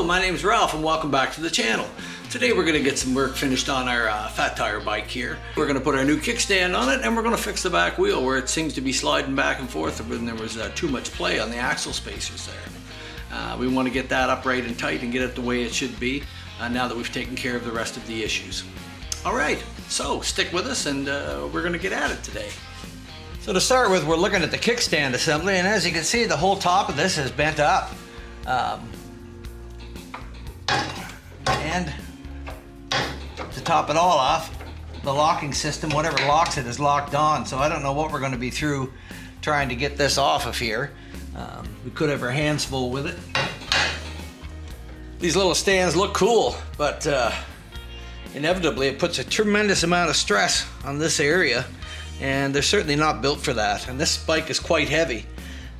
my name is Ralph and welcome back to the channel. Today we're going to get some work finished on our fat tire bike here. We're going to put our new kickstand on it and we're going to fix the back wheel where it seems to be sliding back and forth when there was too much play on the axle spacers there. We want to get that upright and tight and get it the way it should be now that we've taken care of the rest of the issues. Alright, so stick with us and we're going to get at it today. So to start with, we're looking at the kickstand assembly, and as you can see, the whole top of this is bent up. And to top it all off, the locking system, whatever locks it, is locked on. So I don't know what we're going to be through trying to get this off of here. We could have our hands full with it. These little stands look cool, but inevitably it puts a tremendous amount of stress on this area, and they're certainly not built for that. And this bike is quite heavy,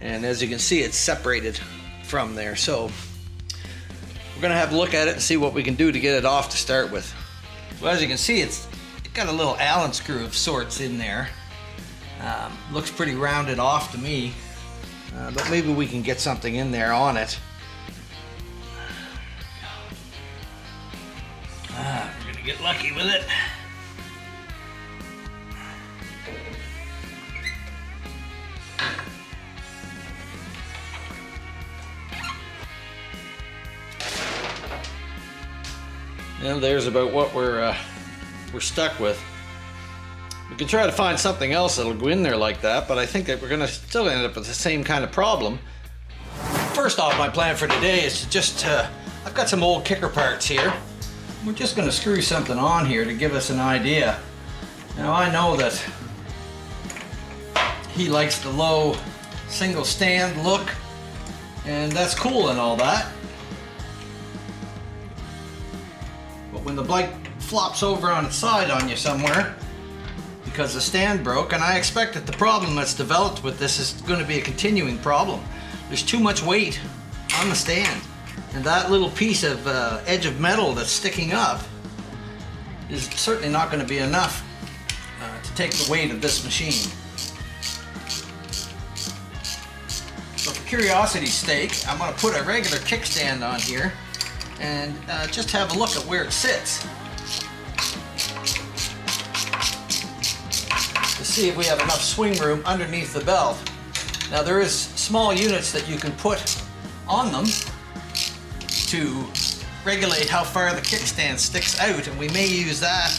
and as you can see, it's separated from there. So we're gonna have a look at it and see what we can do to get it off to start with. Well, as you can see, it got a little Allen screw of sorts in there. Looks pretty rounded off to me, but maybe we can get something in there on it. We're gonna get lucky with it. And there's about what we're stuck with. We can try to find something else that'll go in there like that, but I think that we're gonna still end up with the same kind of problem. First off, my plan for today is to just, I've got some old kicker parts here. We're just gonna screw something on here to give us an idea. Now I know that he likes the low single stand look, and that's cool and all that. When the bike flops over on its side on you somewhere because the stand broke, and I expect that the problem that's developed with this is going to be a continuing problem. There's too much weight on the stand, and that little piece of edge of metal that's sticking up is certainly not going to be enough to take the weight of this machine. So for curiosity's sake, I'm going to put a regular kickstand on here and just have a look at where it sits to see if we have enough swing room underneath the belt. Now there is small units that you can put on them to regulate how far the kickstand sticks out, and we may use that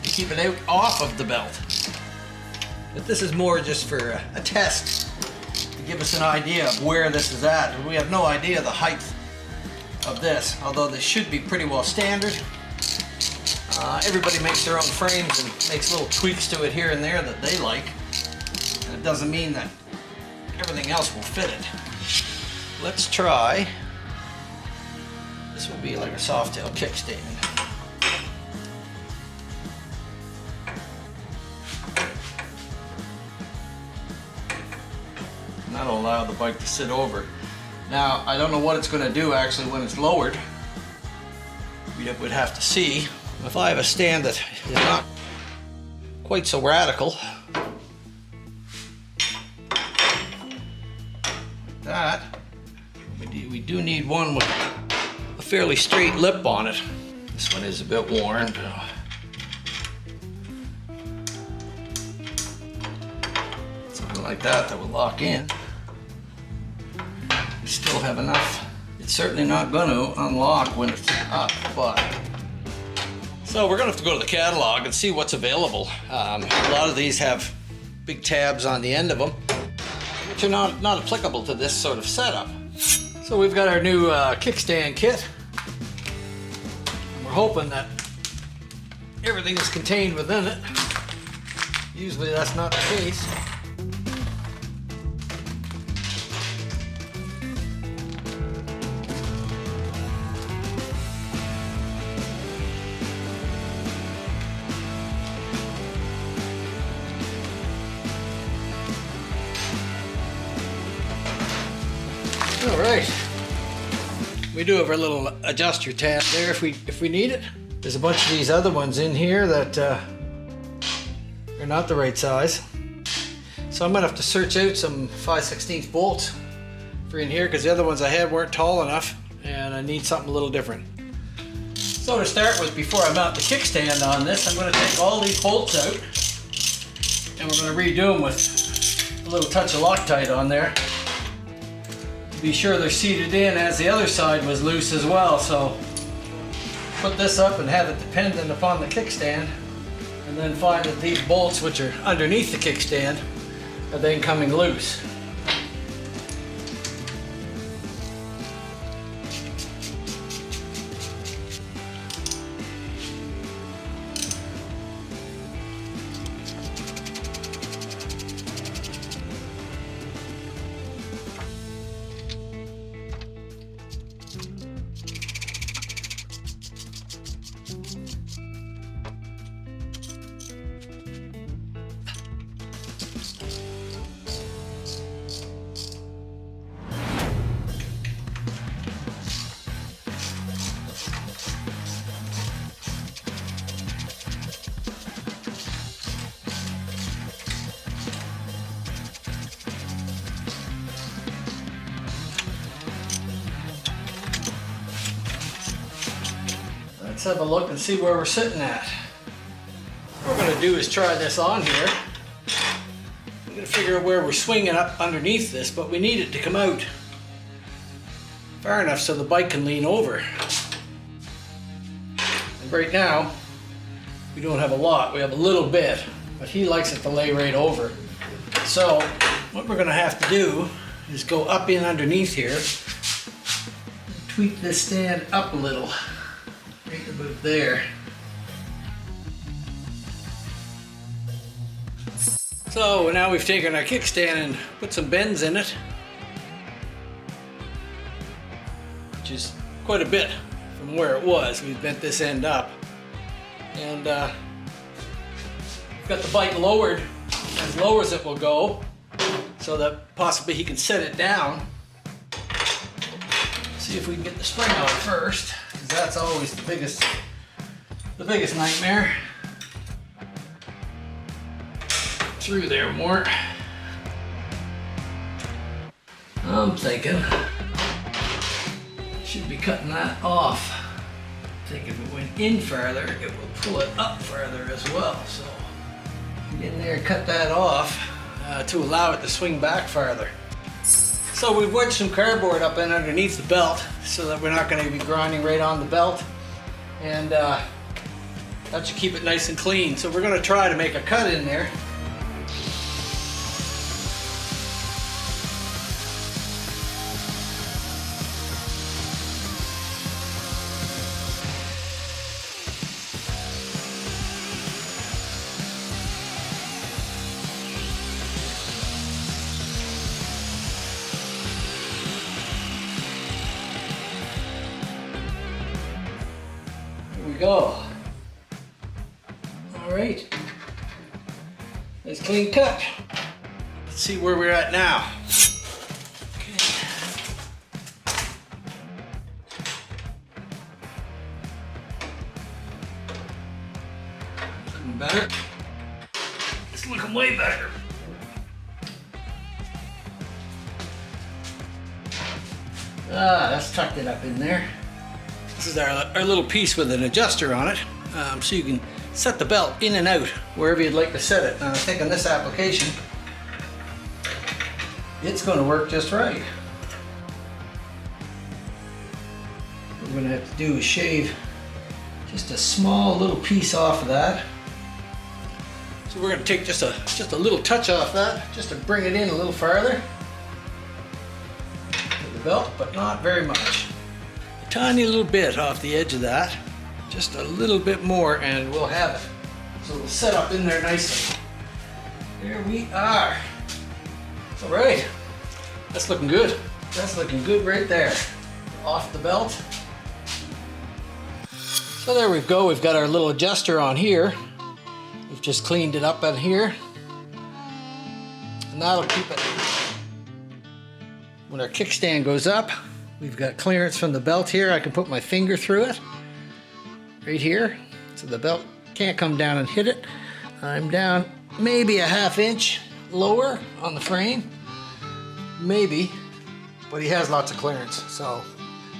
to keep it out off of the belt. But this is more just for a test to give us an idea of where this is at. We have no idea the height of this, although this should be pretty well standard. Everybody makes their own frames and makes little tweaks to it here and there that they like, and it doesn't mean that everything else will fit it. Let's try, this will be like a soft tail kickstand. And that'll allow the bike to sit over. Now, I don't know what it's going to do actually when it's lowered. We would have to see. If I have a stand that is not quite so radical, like that, we do need one with a fairly straight lip on it. This one is a bit worn. Something like that will lock in. Still have enough. It's certainly not going to unlock when it's up, but so we're going to have to go to the catalog and see what's available. A lot of these have big tabs on the end of them, which are not applicable to this sort of setup. So we've got our new kickstand kit. We're hoping that everything is contained within it. Usually that's not the case. All right, we do have our little adjuster tab there if we need it. There's a bunch of these other ones in here that are not the right size. So I'm gonna have to search out some 5/16 bolts for in here because the other ones I had weren't tall enough. and I need something a little different. So to start with, before I mount the kickstand on this, I'm going to take all these bolts out and we're going to redo them with a little touch of Loctite on there. Be sure they're seated in, as the other side was loose as well. So put this up and have it dependent upon the kickstand, and then find that these bolts, which are underneath the kickstand, are then coming loose. Let's have a look and see where we're sitting at. What we're going to do is try this on here. I'm going to figure out where we're swinging up underneath this, but we need it to come out far enough so the bike can lean over. And right now, we don't have a lot. We have a little bit, but he likes it to lay right over. So what we're going to have to do is go up in underneath here, tweak this stand up a little. Right about there. So now we've taken our kickstand and put some bends in it, which is quite a bit from where it was. We've bent this end up, and we've got the bike lowered as low as it will go, so that possibly he can set it down. See if we can get the spring out first. That's always the biggest nightmare. Through there more. I'm thinking should be cutting that off. I think if it went in farther, it will pull it up farther as well. So get in there and cut that off to allow it to swing back farther. So we've wedged some cardboard up in underneath the belt so that we're not going to be grinding right on the belt, and that should keep it nice and clean. So we're going to try to make a cut in there. Go. All right. Nice clean cut. Let's see where we're at now. Okay. Looking better. It's looking way better. That's tucked it up in there. This is our little piece with an adjuster on it, so you can set the belt in and out wherever you'd like to set it. And I think on this application, it's going to work just right. What we're going to have to do is shave just a small little piece off of that. So we're going to take just a little touch off that, just to bring it in a little farther with the belt, but not very much. Tiny little bit off the edge of that, just a little bit more, and we'll have it. So it'll set up in there nicely. There we are. All right, that's looking good. That's looking good right there. Off the belt. So there we go. We've got our little adjuster on here. We've just cleaned it up on here, and that'll keep it. When our kickstand goes up, we've got clearance from the belt here. I can put my finger through it, right here. So the belt can't come down and hit it. I'm down maybe a ½ inch lower on the frame, maybe, but he has lots of clearance. So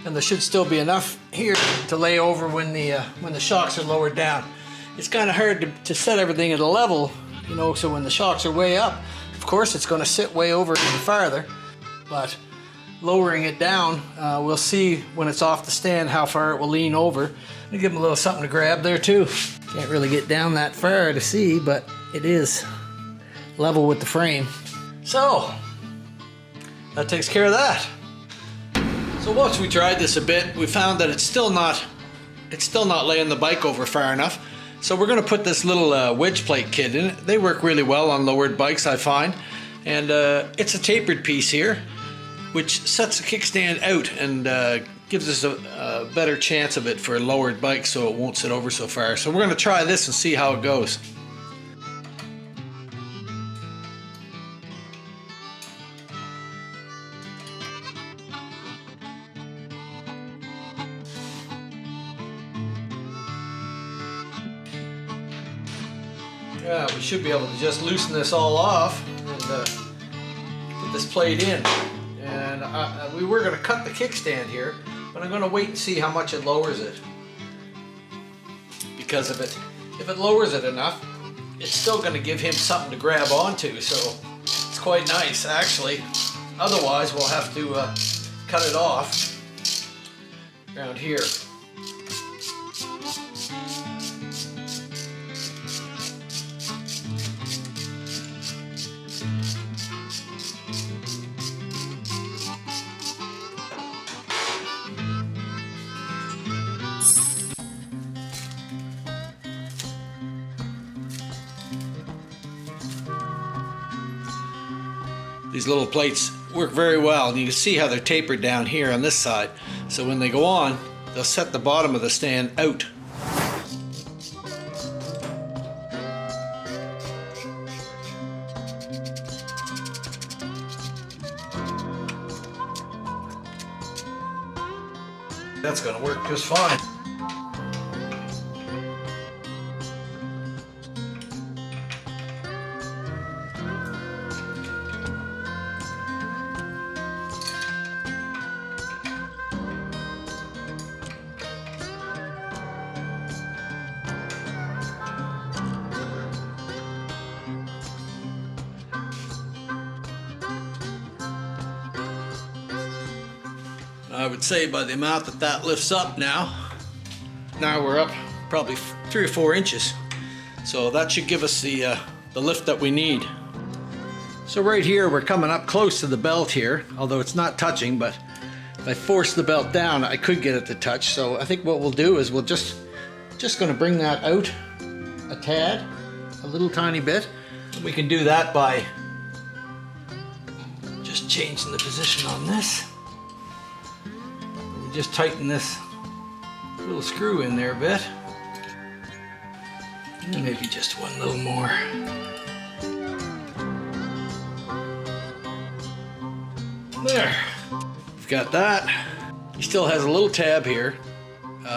and there should still be enough here to lay over when the shocks are lowered down. It's kind of hard to set everything at a level, you know, so when the shocks are way up, of course it's going to sit way over even farther, but lowering it down, we'll see when it's off the stand how far it will lean over. I'll give them a little something to grab there too. Can't really get down that far to see, but it is level with the frame. So that takes care of that. So once we tried this a bit, we found that it's still not laying the bike over far enough. So we're going to put this little wedge plate kit in it. They work really well on lowered bikes, I find. And it's a tapered piece here, which sets the kickstand out and gives us a better chance of it for a lowered bike so it won't sit over so far. So we're going to try this and see how it goes. Yeah, we should be able to just loosen this all off and put this plate in. And we were going to cut the kickstand here, but I'm going to wait and see how much it lowers it. Because if it lowers it enough, it's still going to give him something to grab onto, so it's quite nice actually. Otherwise we'll have to cut it off around here. These little plates work very well, and you can see how they're tapered down here on this side. So when they go on, they'll set the bottom of the stand out. That's going to work just fine. I would say by the amount that lifts up now we're up probably 3 or 4 inches. So that should give us the lift that we need. So right here we're coming up close to the belt here, although it's not touching, but if I force the belt down I could get it to touch. So I think what we'll do is we'll just going to bring that out a tad, a little tiny bit. And we can do that by just changing the position on this. Just tighten this little screw in there a bit. And maybe just one little more. There. We've got that. He still has a little tab here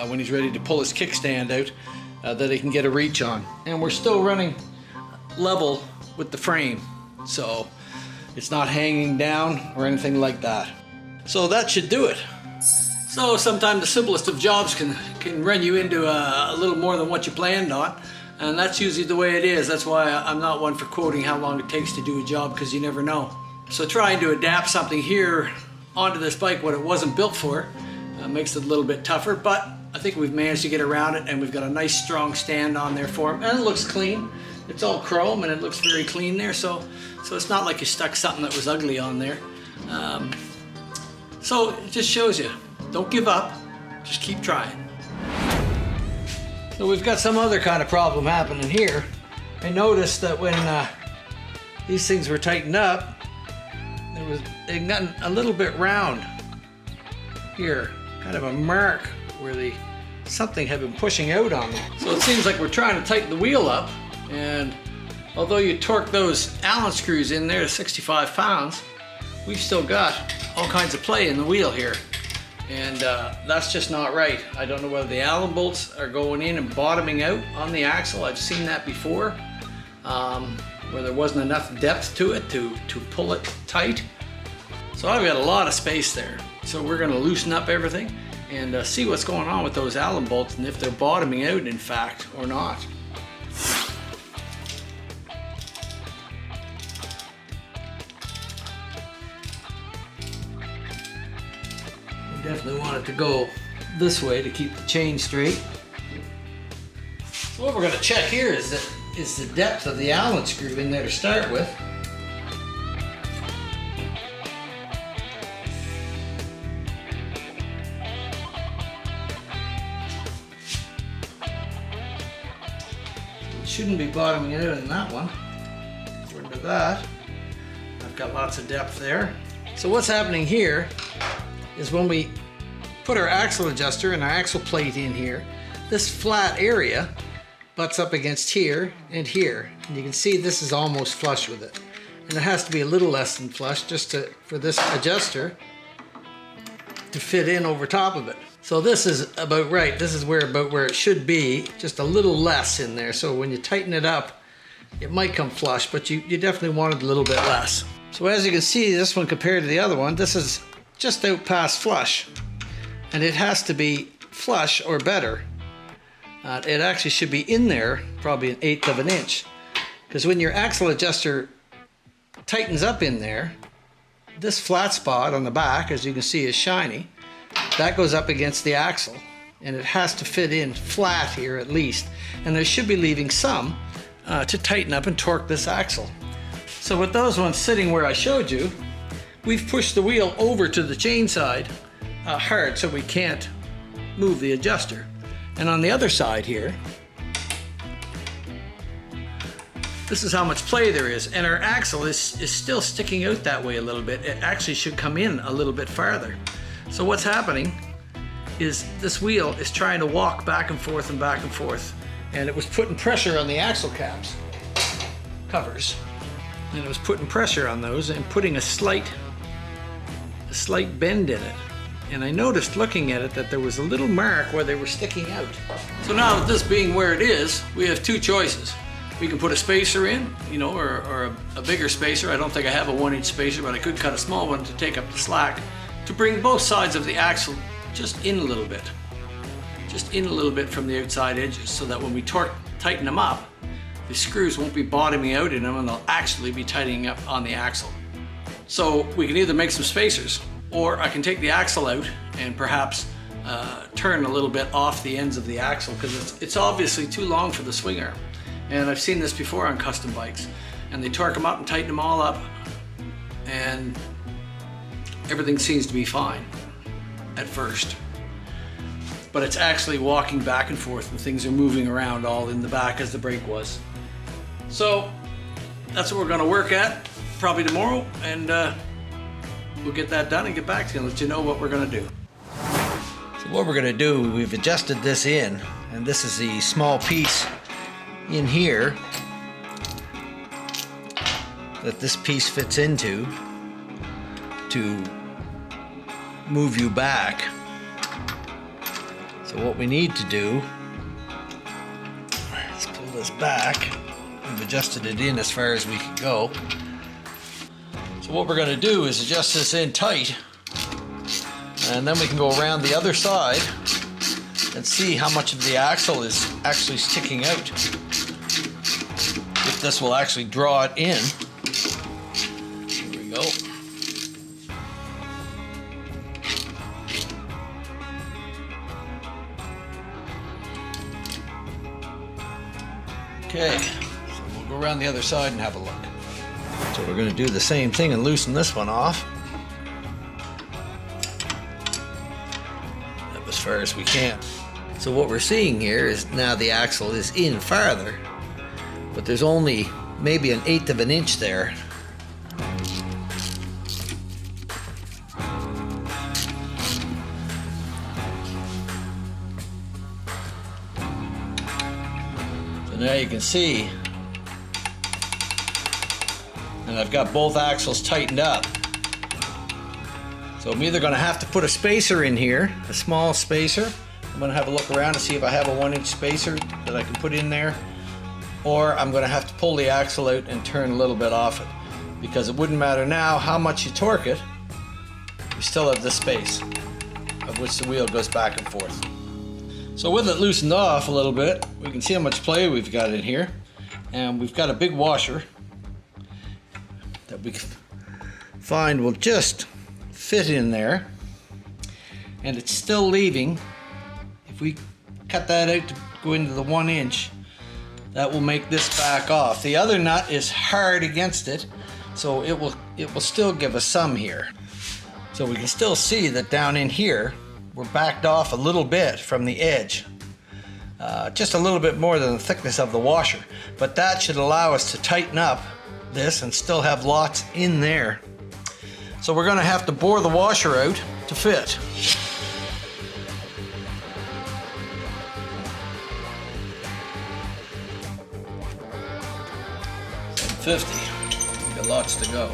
when he's ready to pull his kickstand out that he can get a reach on. And we're still running level with the frame, so it's not hanging down or anything like that. So that should do it. So sometimes the simplest of jobs can run you into a little more than what you planned on, and that's usually the way it is. That's why I'm not one for quoting how long it takes to do a job, because you never know. So trying to adapt something here onto this bike what it wasn't built for makes it a little bit tougher, but I think we've managed to get around it, and we've got a nice strong stand on there for him, and it looks clean. It's all chrome and it looks very clean there, so it's not like you stuck something that was ugly on there. So it just shows you, don't give up, just keep trying. So we've got some other kind of problem happening here. I noticed that when these things were tightened up, they'd gotten a little bit round here, kind of a mark where something had been pushing out on them. So it seems like we're trying to tighten the wheel up, and although you torque those Allen screws in there to 65 pounds, we've still got all kinds of play in the wheel here. And that's just not right. I don't know whether the Allen bolts are going in and bottoming out on the axle. I've seen that before, where there wasn't enough depth to it to pull it tight. So I've got a lot of space there. So we're going to loosen up everything and see what's going on with those Allen bolts and if they're bottoming out in fact or not. We definitely want it to go this way to keep the chain straight. So what we're going to check here is the depth of the Allen screw in there to start with. Shouldn't be bottoming out in that one. According to that, I've got lots of depth there. So what's happening here is when we put our axle adjuster and our axle plate in here, this flat area butts up against here and here. And you can see this is almost flush with it. And it has to be a little less than flush just for this adjuster to fit in over top of it. So this is about right. This is about where it should be, just a little less in there. So when you tighten it up, it might come flush, but you definitely want it a little bit less. So as you can see, this one compared to the other one, this is just out past flush. And it has to be flush or better. It actually should be in there, probably 1/8 of an inch. Because when your axle adjuster tightens up in there, this flat spot on the back, as you can see, is shiny. That goes up against the axle, and it has to fit in flat here at least. And there should be leaving some to tighten up and torque this axle. So with those ones sitting where I showed you, we've pushed the wheel over to the chain side hard so we can't move the adjuster. And on the other side here, this is how much play there is. And our axle is still sticking out that way a little bit. It actually should come in a little bit farther. So what's happening is this wheel is trying to walk back and forth and back and forth. And it was putting pressure on the axle caps, covers. And it was putting pressure on those and putting a slight bend in it. And I noticed looking at it that there was a little mark where they were sticking out. So now with this being where it is, we have two choices. We can put a spacer in, you know, or a bigger spacer. I don't think I have a 1-inch spacer, but I could cut a small one to take up the slack, to bring both sides of the axle just in a little bit. Just in a little bit from the outside edges, so that when we tighten them up, the screws won't be bottoming out in them and they'll actually be tightening up on the axle. So we can either make some spacers, or I can take the axle out and perhaps turn a little bit off the ends of the axle, because it's obviously too long for the swing arm. And I've seen this before on custom bikes, and they torque them up and tighten them all up, and everything seems to be fine at first. But it's actually walking back and forth and things are moving around all in the back as the brake was. So that's what we're gonna work at probably tomorrow, and we'll get that done and get back to you and let you know what we're gonna do. So what we're gonna do, we've adjusted this in, and this is the small piece in here that this piece fits into to move you back. So what we need to do is pull this back. We've adjusted it in as far as we can go. So what we're going to do is adjust this in tight, and then we can go around the other side and see how much of the axle is actually sticking out. If this will actually draw it in. Here we go. Okay, so we'll go around the other side and have a look. So we're going to do the same thing and loosen this one off up as far as we can. So what we're seeing here is now the axle is in farther, but there's only maybe 1/8 of an inch there. So now you can see, and I've got both axles tightened up. So I'm either going to have to put a spacer in here, a small spacer. I'm going to have a look around to see if I have a 1-inch spacer that I can put in there, or I'm going to have to pull the axle out and turn a little bit off it, because it wouldn't matter now how much you torque it. we still have this space of which the wheel goes back and forth. So with it loosened off a little bit, we can see how much play we've got in here. And we've got a big washer that we find will just fit in there. And it's still leaving. If we cut that out to go into the 1 inch, that will make this back off. The other nut is hard against it, so it will still give us some here. So we can still see that down in here, we're backed off a little bit from the edge. Just a little bit more than the thickness of the washer. But that should allow us to tighten up this and still have lots in there. So we're gonna have to bore the washer out to fit. 50. Got lots to go.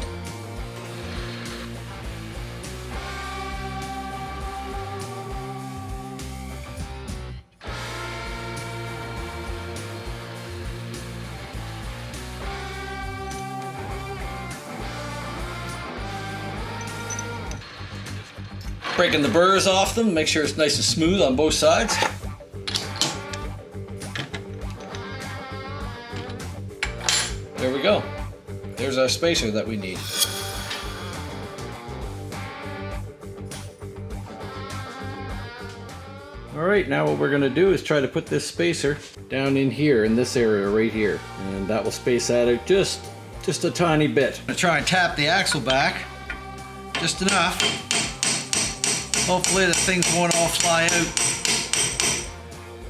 Breaking the burrs off them, make sure it's nice and smooth on both sides. There we go. There's our spacer that we need. Alright, now what we're going to do is try to put this spacer down in here, in this area right here. And that will space that out just a tiny bit. I'm going to try and tap the axle back just enough. Hopefully the things won't all fly out.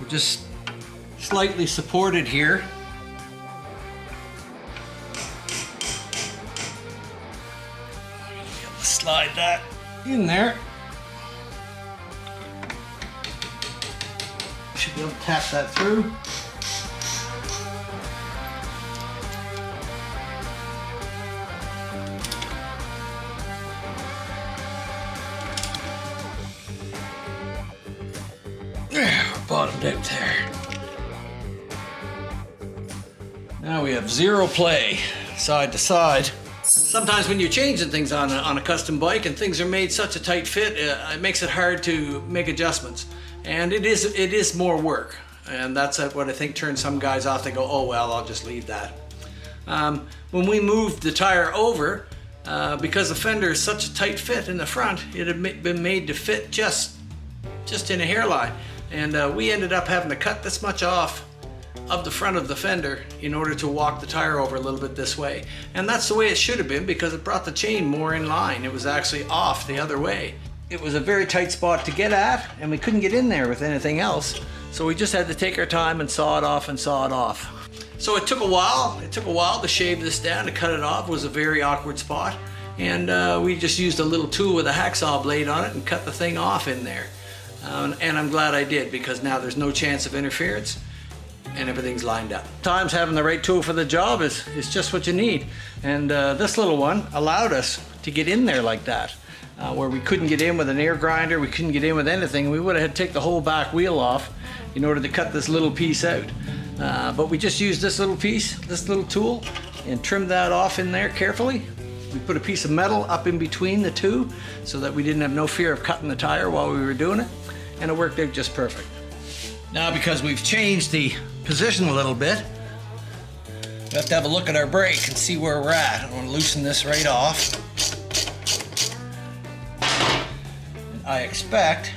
We're just slightly supported here. Slide that in there. Should be able to tap that through. There, we're bottomed out there. Now we have zero play, side to side. Sometimes when you're changing things on a custom bike and things are made such a tight fit, it makes it hard to make adjustments. And it is more work. And that's what I think turns some guys off. They go, oh well, I'll just leave that. When we moved the tire over, because the fender is such a tight fit in the front, it had been made to fit just in a hairline. And we ended up having to cut this much off of the front of the fender in order to walk the tire over a little bit this way. And that's the way it should have been, because it brought the chain more in line. It was actually off the other way. It was a very tight spot to get at, and we couldn't get in there with anything else. So we just had to take our time and saw it off and saw it off. So it took a while. It took a while to shave this down, to cut it off. It was a very awkward spot. And we just used a little tool with a hacksaw blade on it and cut the thing off in there. And I'm glad I did, because now there's no chance of interference and everything's lined up. Sometimes having the right tool for the job is just what you need. And this little one allowed us to get in there like that, where we couldn't get in with an air grinder, we couldn't get in with anything. We would have had to take the whole back wheel off in order to cut this little piece out. But we just used this little piece, this little tool, and trimmed that off in there carefully. We put a piece of metal up in between the two so that we didn't have no fear of cutting the tire while we were doing it, and it worked out just perfect. Now, because we've changed the position a little bit, we have to have a look at our brake and see where we're at. I'm going to loosen this right off. And I expect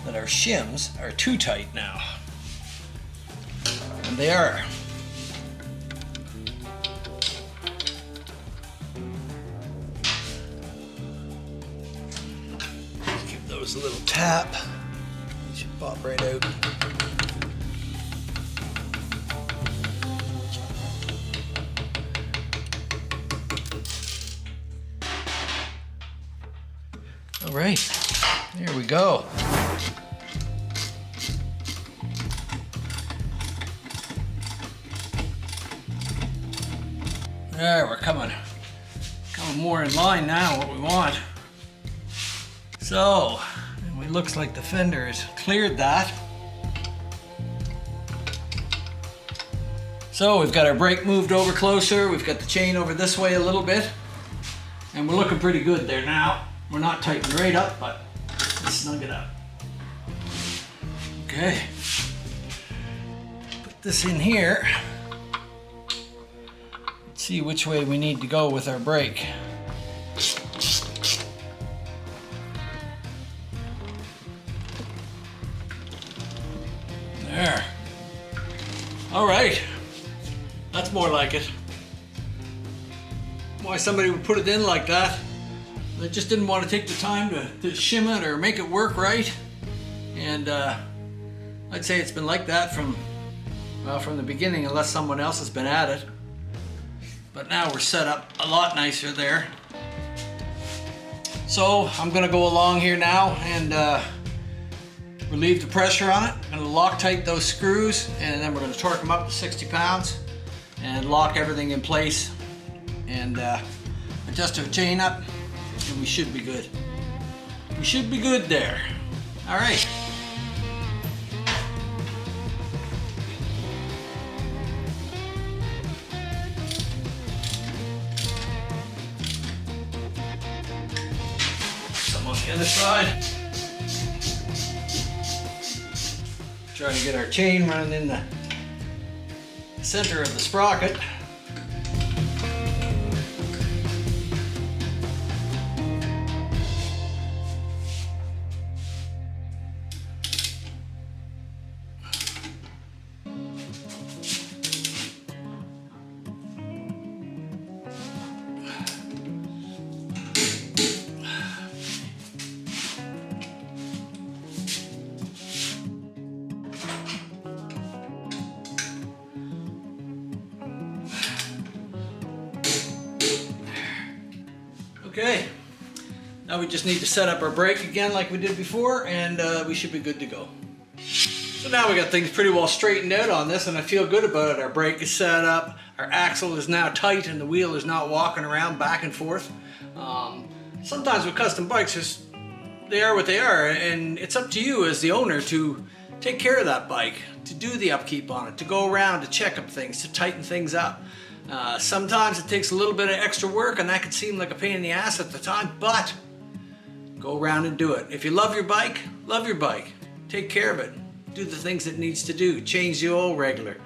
that our shims are too tight now. And they are. Give those a little tap. They should pop right out. All right, there we go. There, we're coming more in line now, what we want. So, it looks like the fender has cleared that. So we've got our brake moved over closer, we've got the chain over this way a little bit. And we're looking pretty good there now. We're not tightening right up, but let's snug it up. Okay. Put this in here. Let's see which way we need to go with our brake. There. All right. That's more like it. Why somebody would put it in like that? They just didn't want to take the time to shim it or make it work right. And I'd say it's been like that from the beginning, unless someone else has been at it. But now we're set up a lot nicer there. So I'm gonna go along here now and relieve the pressure on it. I'm gonna Loctite those screws, and then we're gonna torque them up to 60 pounds and lock everything in place and adjust our chain up, and we should be good. We should be good there. All right. Some on the other side. Trying to get our chain running in the center of the sprocket. Okay, now we just need to set up our brake again like we did before, and we should be good to go. So now we got things pretty well straightened out on this, and I feel good about it. Our brake is set up, our axle is now tight, and the wheel is not walking around back and forth. Sometimes with custom bikes, they are what they are, and it's up to you as the owner to take care of that bike, to do the upkeep on it, to go around, to check up things, to tighten things up. Sometimes it takes a little bit of extra work, and that could seem like a pain in the ass at the time, but go around and do it. If you love your bike, take care of it. Do the things it needs to do. Change the oil regular.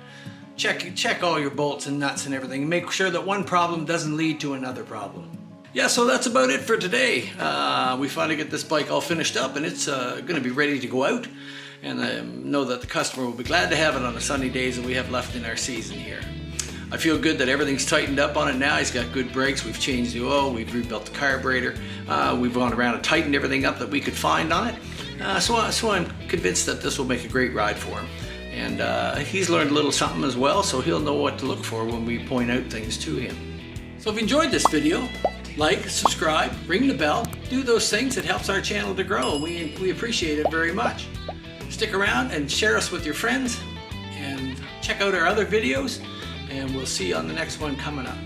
Check all your bolts and nuts and everything. Make sure that one problem doesn't lead to another problem. Yeah, so that's about it for today. We finally get this bike all finished up, and it's going to be ready to go out. And I know that the customer will be glad to have it on the sunny days that we have left in our season here. I feel good that everything's tightened up on it now. He's got good brakes. We've changed the oil. We've rebuilt the carburetor. We've gone around and tightened everything up that we could find on it. So I'm convinced that this will make a great ride for him. And he's learned a little something as well, so he'll know what to look for when we point out things to him. So if you enjoyed this video, like, subscribe, ring the bell, do those things. It helps our channel to grow. We appreciate it very much. Stick around and share us with your friends, and check out our other videos. And we'll see you on the next one coming up.